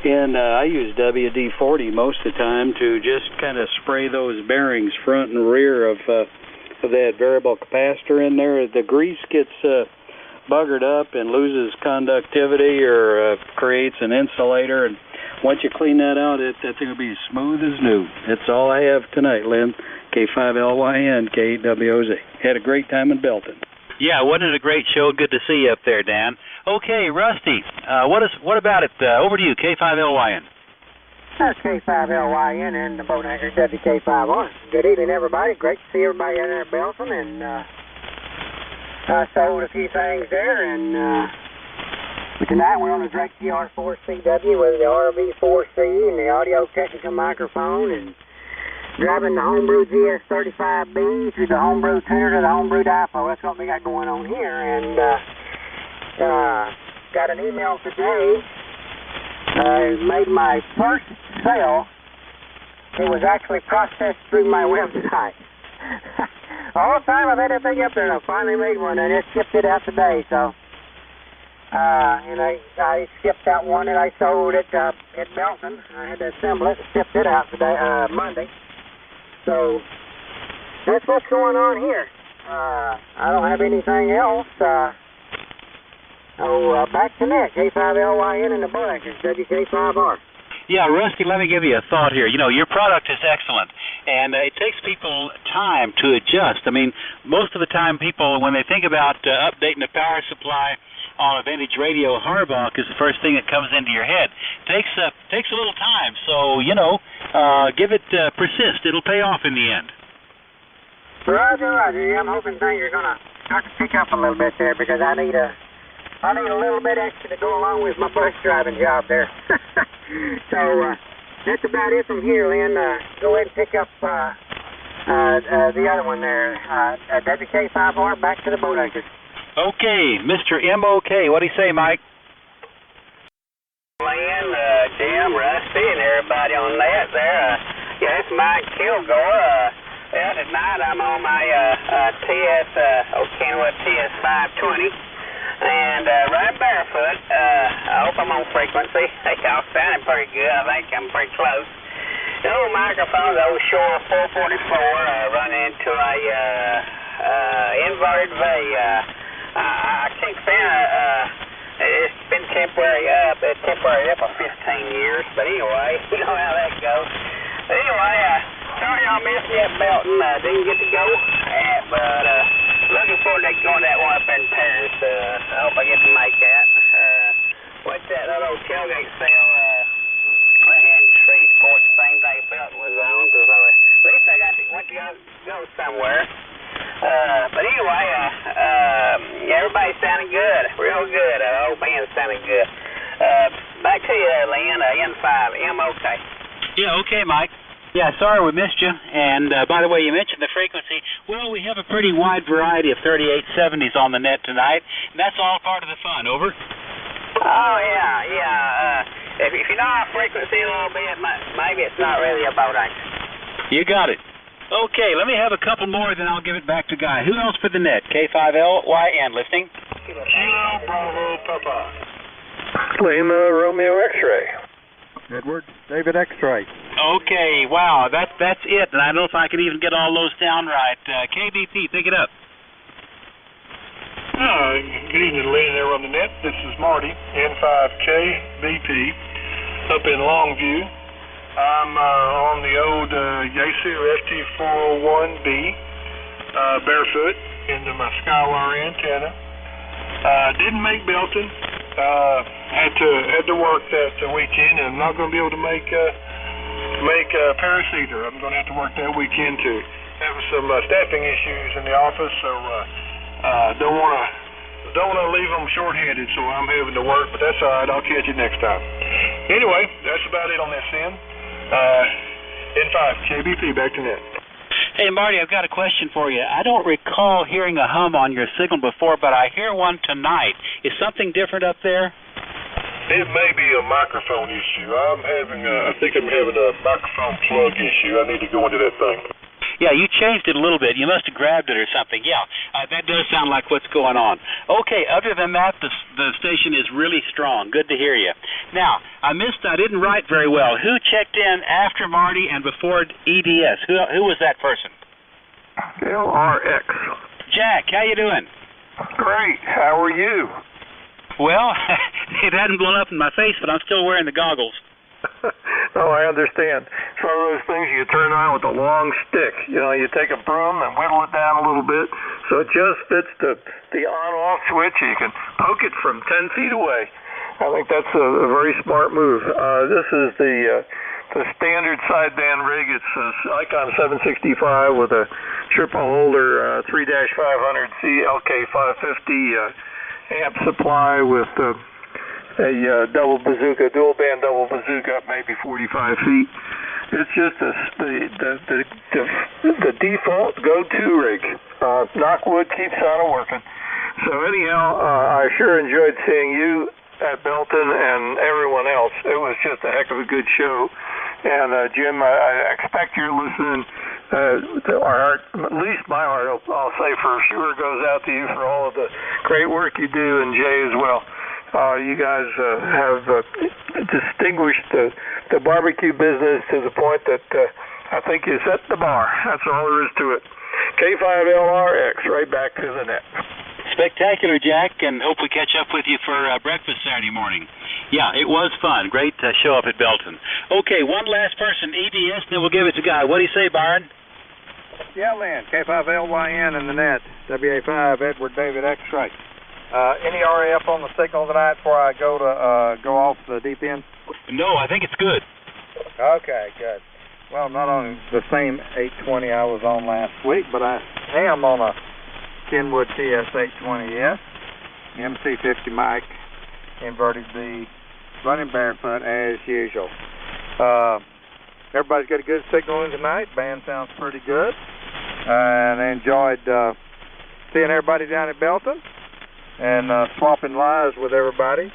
and I use WD-40 most of the time to just kind of spray those bearings front and rear of that variable capacitor in there. The grease gets buggered up and loses conductivity or creates an insulator, and once you clean that out, that thing will be smooth as new. That's all I have tonight, Lynn. K5LYN, KWOZ. Had a great time in Belton. Yeah, wasn't it a great show? Good to see you up there, Dan. Okay, Rusty, what about it? Over to you, K5LYN. That's K5LYN and the Boat Anchor WK5R. Good evening, everybody. Great to see everybody in there at Belton, and I sold a few things there, and tonight we're on the Drake GR4CW with the RV4C and the Audio Technica microphone, and driving the Homebrew GS35B through the Homebrew tuner to the Homebrew dipole. That's what we got going on here. And got an email today. Made my first sale. It was actually processed through my website. All the time I've had that thing up there, and I finally made one, and it shipped it out today. So, and I shipped out one that I sold at Belton. I had to assemble it and shipped it out today, Monday. So that's what's going on here. I don't have anything else. Back to Nick, K5LYN and the Boat Anchors, WK5R. Yeah, Rusty, let me give you a thought here. You know, your product is excellent, and it takes people time to adjust. I mean, most of the time people, when they think about updating the power supply on a vintage radio, Harbach is the first thing that comes into your head. Takes a little time, so, give it, persist. It'll pay off in the end. Roger. Yeah, I'm hoping things are going to start to pick up a little bit there, because I need a little bit extra to go along with my bus driving job there. So that's about it from here, Lynn. Go ahead and pick up the other one there, WK5R, back to the Boat Anchors. Okay, Mr. MOK, what do you say, Mike? Lynn, Jim, Rusty, and everybody on that there. Yeah, it's Mike Kilgore. Tonight I'm on my Kenwood TS520 and riding barefoot. I hope I'm on frequency. Y'all sounding pretty good. I think I'm pretty close. The old microphone's old Shure 444 running into a inverted V. I can't stand it's been temporary up for 15 years, but anyway, you know how that goes. But anyway, sorry y'all missed me at Belton. Didn't get to go, but looking forward to going to that one up in Paris. I hope I get to make that. What's that little tailgate sale? Went ahead and Shreveport the same day Belton was on, because at least I went to go somewhere. But anyway, everybody's sounding good, real good. The whole band's sounding good. Back to you there, Lynn, N5, okay. Yeah, okay, Mike. Yeah, sorry we missed you. And by the way, you mentioned the frequency. Well, we have a pretty wide variety of 3870s on the net tonight, and that's all part of the fun. Over. Oh, yeah. If you know our frequency a little bit, maybe it's not really a boat anchor. You got it. Okay, let me have a couple more, then I'll give it back to Guy. Who else for the net? K5LYN, listening? Kilo Bravo Papa. Lima Romeo X-ray. Edward David X-ray. Okay, wow, that's it, and I don't know if I can even get all those down right. KBP, pick it up. Good evening, Lynn, there on the net. This is Marty, N5KBP, up in Longview. I'm on the old Yaesu FT401B, barefoot, into my Skywire antenna. Didn't make Belton. Had to work that weekend, and I'm not going to be able to make Paris either. I'm going to have to work that weekend too. Having some staffing issues in the office, so don't want to leave them short-handed. So I'm having to work, but that's all right. I'll catch it next time. Anyway, that's about it on this end. N5 KBP, back to net. Hey, Marty, I've got a question for you. I don't recall hearing a hum on your signal before, but I hear one tonight. Is something different up there? It may be a microphone issue. I think I'm having a microphone plug issue. I need to go into that thing. Yeah, you changed it a little bit. You must have grabbed it or something. Yeah, that does sound like what's going on. Okay, other than that, the station is really strong. Good to hear you. Now, I didn't write very well. Who checked in after Marty and before EDS? Who was that person? LRX. Jack, how you doing? Great. How are you? Well, it hadn't blown up in my face, but I'm still wearing the goggles. Oh, I understand. It's one of those things you turn on with a long stick. You know, you take a broom and whittle it down a little bit so it just fits the on-off switch. You can poke it from 10 feet away. I think that's a very smart move. This is the standard sideband rig. It's Icon 765 with a triple holder 3-500C LK550 amp supply with a dual band double bazooka, maybe 45 feet. It's just the default go-to rig. Knockwood keeps on working. So anyhow, I sure enjoyed seeing you at Belton and everyone else. It was just a heck of a good show. And Jim, I expect you're listening. Our heart, at least my heart, I'll say for sure, goes out to you for all of the great work you do, and Jay as well. You guys have distinguished the barbecue business to the point that I think you set the bar. That's all there is to it. K5LRX, right back to the net. Spectacular, Jack, and hope we catch up with you for breakfast Saturday morning. Yeah, it was fun. Great show up at Belton. Okay, one last person, EDS, and then we'll give it to Guy. What do you say, Byron? Yeah, Lynn, K5LYN in the net, WA5 Edward David X-ray. Any RAF on the signal tonight before I go off the deep end? No, I think it's good. Okay, good. Well, not on the same 820 I was on last week, but I am on a Kenwood TS820S, MC50 mic, inverted V, running barefoot as usual. Everybody's got a good signal in tonight. Band sounds pretty good. And I enjoyed seeing everybody down at Belton and swapping lies with everybody.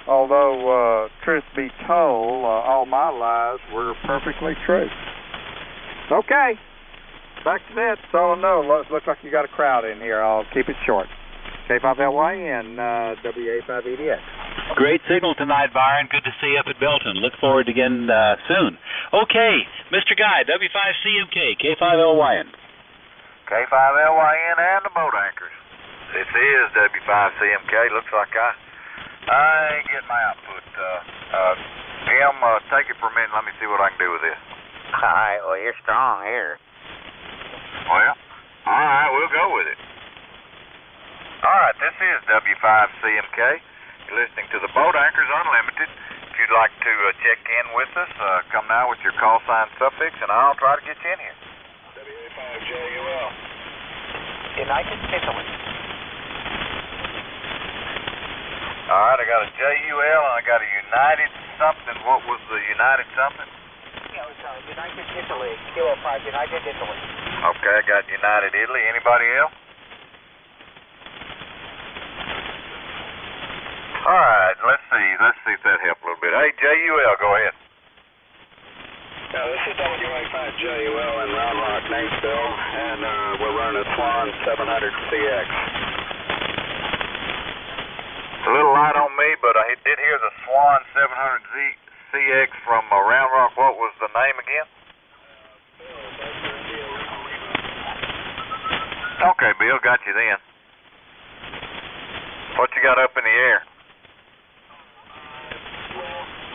Although, truth be told, all my lies were perfectly true. Okay. Back to that. That's all I know. Looks like you got a crowd in here. I'll keep it short. K5LYN, WA5EDX. Great signal tonight, Byron. Good to see you up at Belton. Look forward to again soon. Okay, Mr. Guy, W5CMK, K5LYN. K5LYN and the boat anchors. This is W5CMK. Looks like I ain't getting my output. Jim, take it for a minute. Let me see what I can do with this. All right, well, you're strong here. Well, all right, we'll go with it. All right, this is W5CMK. You're listening to the Boat Anchors Unlimited. If you'd like to check in with us, come now with your call sign suffix, and I'll try to get you in here. WA5JUL. United Italy. All right, I got a JUL and I got a United something. What was the United something? Yeah, it was United Italy. Kilo 5, United Italy. Okay, I got United Italy. Anybody else? All right, let's see if that helped a little bit. Hey, JUL, go ahead. This is WA5JUL in Round Rock, Natesville, and we're running a Swan 700CX. It's a little light on me, but I did hear the Swan 700CX from Round Rock. What was the name again? Okay, Bill, got you then. What you got up in the air?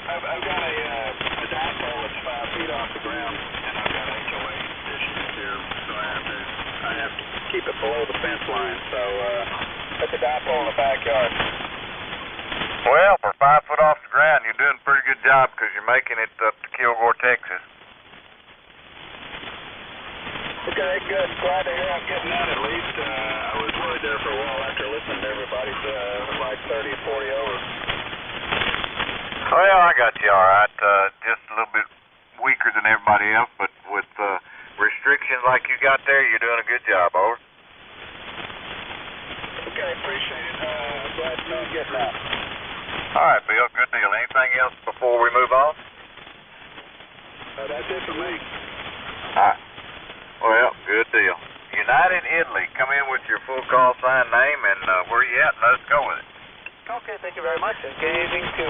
I've got a dipole that's 5 feet off the ground, and I've got HOA issues here, so I have to keep it below the fence line. So put the dipole in the backyard. Well, for 5 foot off the ground, you're doing a pretty good job because you're making it up to Kilgore, Texas. Okay, good. Glad to hear I'm getting that at least. I was worried there for a while after listening to everybody's like 30, 40 over. Well, I got you all right. Just a little bit weaker than everybody else, but with restrictions like you got there, you're doing a good job. Over. Okay, appreciate it. I'm glad to know I'm getting that. All right, Bill, good deal. Anything else before we move on? That's it for me. All right. Well, good deal. United Italy, come in with your full call sign name and where you at, and let's go with it. Okay, thank you very much, and good evening to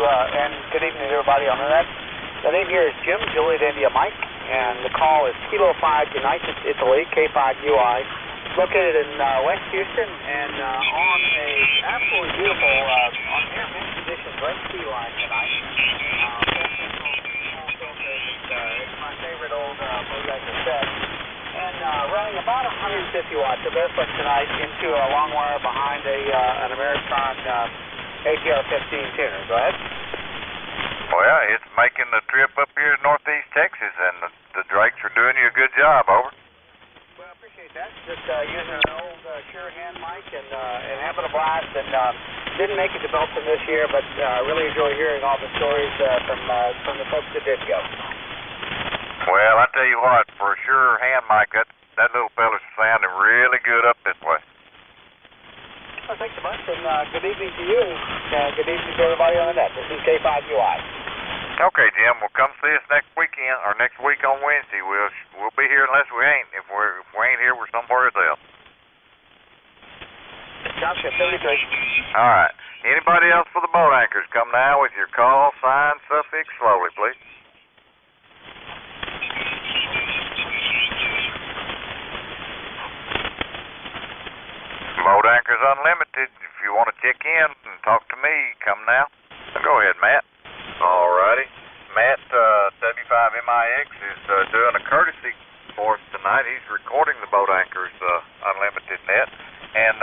everybody on the net. The name here is Jim, Juliet India Mike, and the call is Kilo 5 United Italy, K5UI, located in West Houston, and on a absolutely beautiful, on air mint conditions, right sea line tonight. It's my favorite old bootlegger set. And running about 150 watts of airflow tonight into a long wire behind an American ATR-15 tuner. Go ahead. Well, it's making the trip up here to northeast Texas, and the Drakes are doing you a good job. Over. Well, I appreciate that. Just using an old Shure hand mic and having a blast. And didn't make it to Belton this year, but really enjoy hearing all the stories from the folks that did go. Well, I tell you what, for a Shure hand mic, that little fella's sounding really good up this way. Well, thanks so much, and good evening to you, and good evening to everybody on the net. This is K5UI. Okay, Jim, well, come see us next weekend, or next week on Wednesday. We'll be here unless we ain't. If we ain't here, we're somewhere else. Gotcha, 73. All right. Anybody else for the boat anchors, come now with your call, sign, suffix, slowly, please. Boat Anchors Unlimited. If you want to check in and talk to me, come now. Go ahead, Matt. All righty. Matt, W5MIX is doing a courtesy for us tonight. He's recording the Boat Anchors Unlimited net. And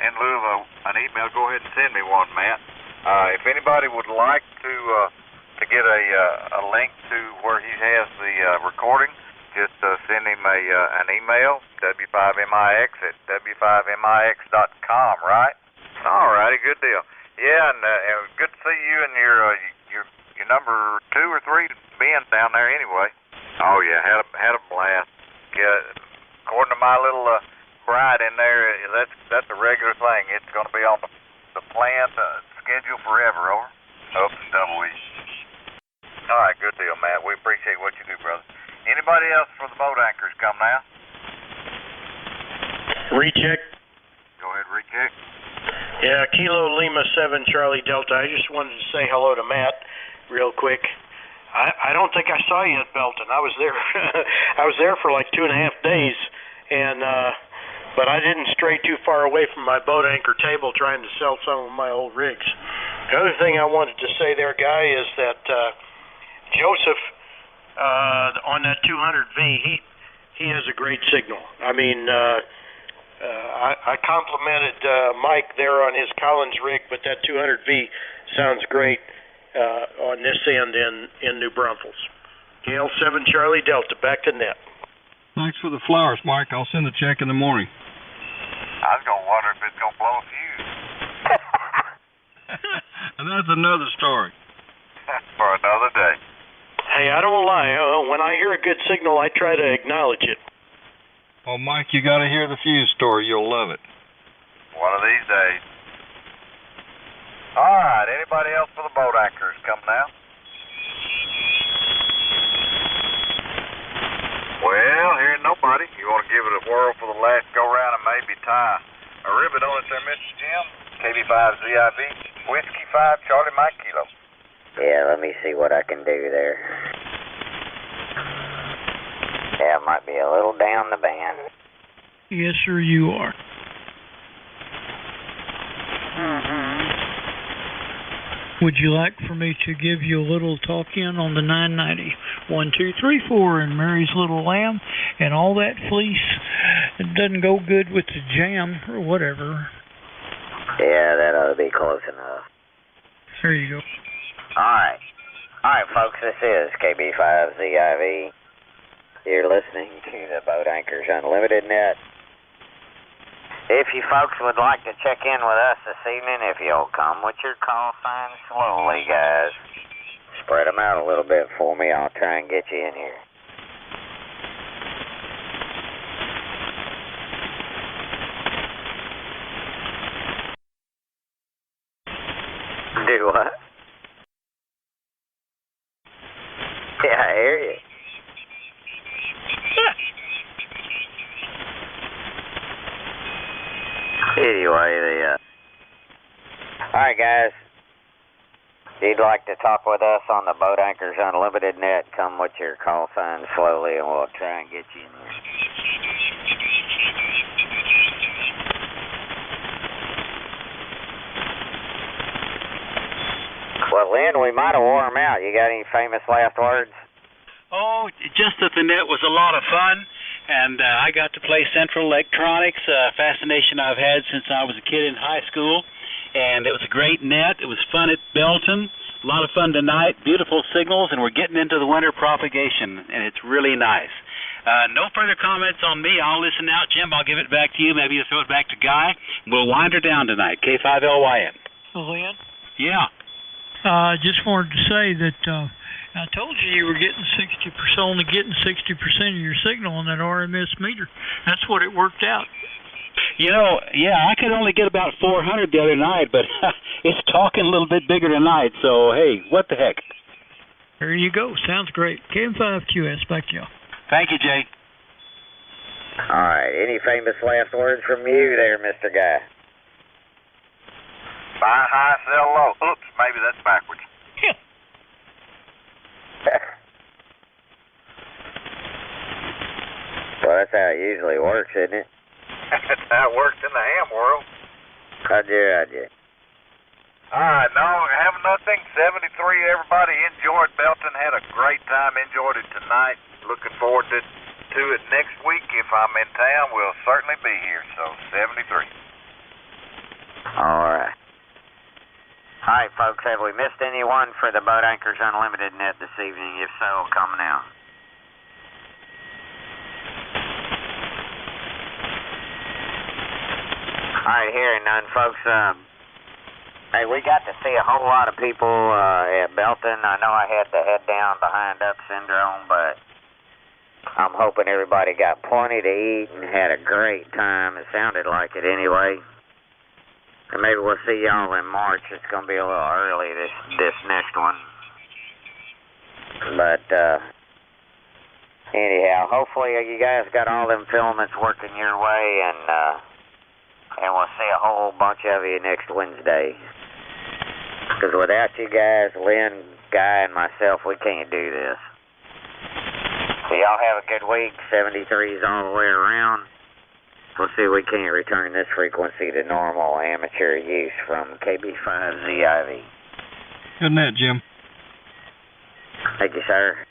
in lieu of an email, go ahead and send me one, Matt. If anybody would like to get a link to where he has the recording, just send him an email, W5MIX at W5MIX.com, right? All righty, good deal. Yeah, and good to see you and your number 2 or 3 Ben down there anyway. Oh yeah, had a blast. Yeah, according to my little bride in there, that's a regular thing. It's going to be on the planned schedule forever. Over. Ups and double E's. All right, good deal, Matt. We appreciate what you do, brother. Anybody else for the boat anchors come now? Recheck. Go ahead, recheck. Yeah, Kilo Lima 7 Charlie Delta. I just wanted to say hello to Matt real quick. I don't think I saw you at Belton. I was there. I was there for like 2.5 days, and but I didn't stray too far away from my boat anchor table trying to sell some of my old rigs. The other thing I wanted to say there, Guy, is that Joseph on that 200V, he has a great signal. I mean, I complimented Mike there on his Collins rig, but that 200V sounds great on this end in New Braunfels. Gale 7 Charlie Delta, back to net. Thanks for the flowers, Mike. I'll send a check in the morning. I was going to wonder if it's going to blow a fuse. And that's another story. For another day. Hey, I don't lie. When I hear a good signal, I try to acknowledge it. Oh, Mike, you got to hear the fuse story. You'll love it. One of these days. All right, anybody else for the boat anchors come now? Well, hearing nobody, you want to give it a whirl for the last go-round and maybe tie a ribbon on it there, Mr. Jim? KB5ZIV, Whiskey 5, Charlie Mike Kilo. Yeah, let me see what I can do there. Yeah, it might be a little down the band. Yes, sir, you are. Would you like for me to give you a little talk-in on the 990? 1, 2, 3, 4 and Mary's Little Lamb and all that fleece? It doesn't go good with the jam or whatever. Yeah, that ought to be close enough. There you go. All right, folks, this is KB5ZIV. You're listening to the Boat Anchors Unlimited Net. If you folks would like to check in with us this evening, if you'll come with your call sign slowly, guys. Spread them out a little bit for me. I'll try and get you in here. Do what? Yeah, I hear you. Anyway, Alright, guys. If you'd like to talk with us on the Boat Anchors Unlimited Net, come with your call sign slowly and we'll try and get you in there. Well, Lynn, we might have wore them out. You got any famous last words? Oh, just that the net was a lot of fun, and I got to play Central Electronics, a fascination I've had since I was a kid in high school, and it was a great net. It was fun at Belton, a lot of fun tonight, beautiful signals, and we're getting into the winter propagation, and it's really nice. No further comments on me. I'll listen out. Jim, I'll give it back to you. Maybe you'll throw it back to Guy. We'll wind her down tonight, K5LYN. Lynn? Yeah. I just wanted to say that I told you were getting 60%, only getting 60% of your signal on that RMS meter. That's what it worked out. You know, yeah, I could only get about 400 the other night, but it's talking a little bit bigger tonight, so hey, what the heck. There you go. Sounds great. KM5QS, back to y'all. Thank you, Jay. All right, any famous last words from you there, Mr. Guy? Buy high, sell low. Oops, maybe that's backwards. Well, that's how it usually works, isn't it? That's how it works in the ham world. Roger. All right, no, have nothing. 73, everybody enjoyed Belton. Had a great time. Enjoyed it tonight. Looking forward to it next week. If I'm in town, we'll certainly be here. So, 73. All right. All right, folks, have we missed anyone for the Boat Anchors Unlimited Net this evening? If so, come now. All right, hearing none, folks. Hey, we got to see a whole lot of people at Belton. I know I had the head down behind up syndrome, but I'm hoping everybody got plenty to eat and had a great time. It sounded like it anyway. And maybe we'll see y'all in March. It's going to be a little early, this next one. But anyhow, hopefully you guys got all them filaments working your way, and we'll see a whole bunch of you next Wednesday. Because without you guys, Lynn, Guy, and myself, we can't do this. So y'all have a good week. 73s all the way around. We'll see if we can't return this frequency to normal amateur use from KB5ZIV. Good night, Jim. Thank you, sir.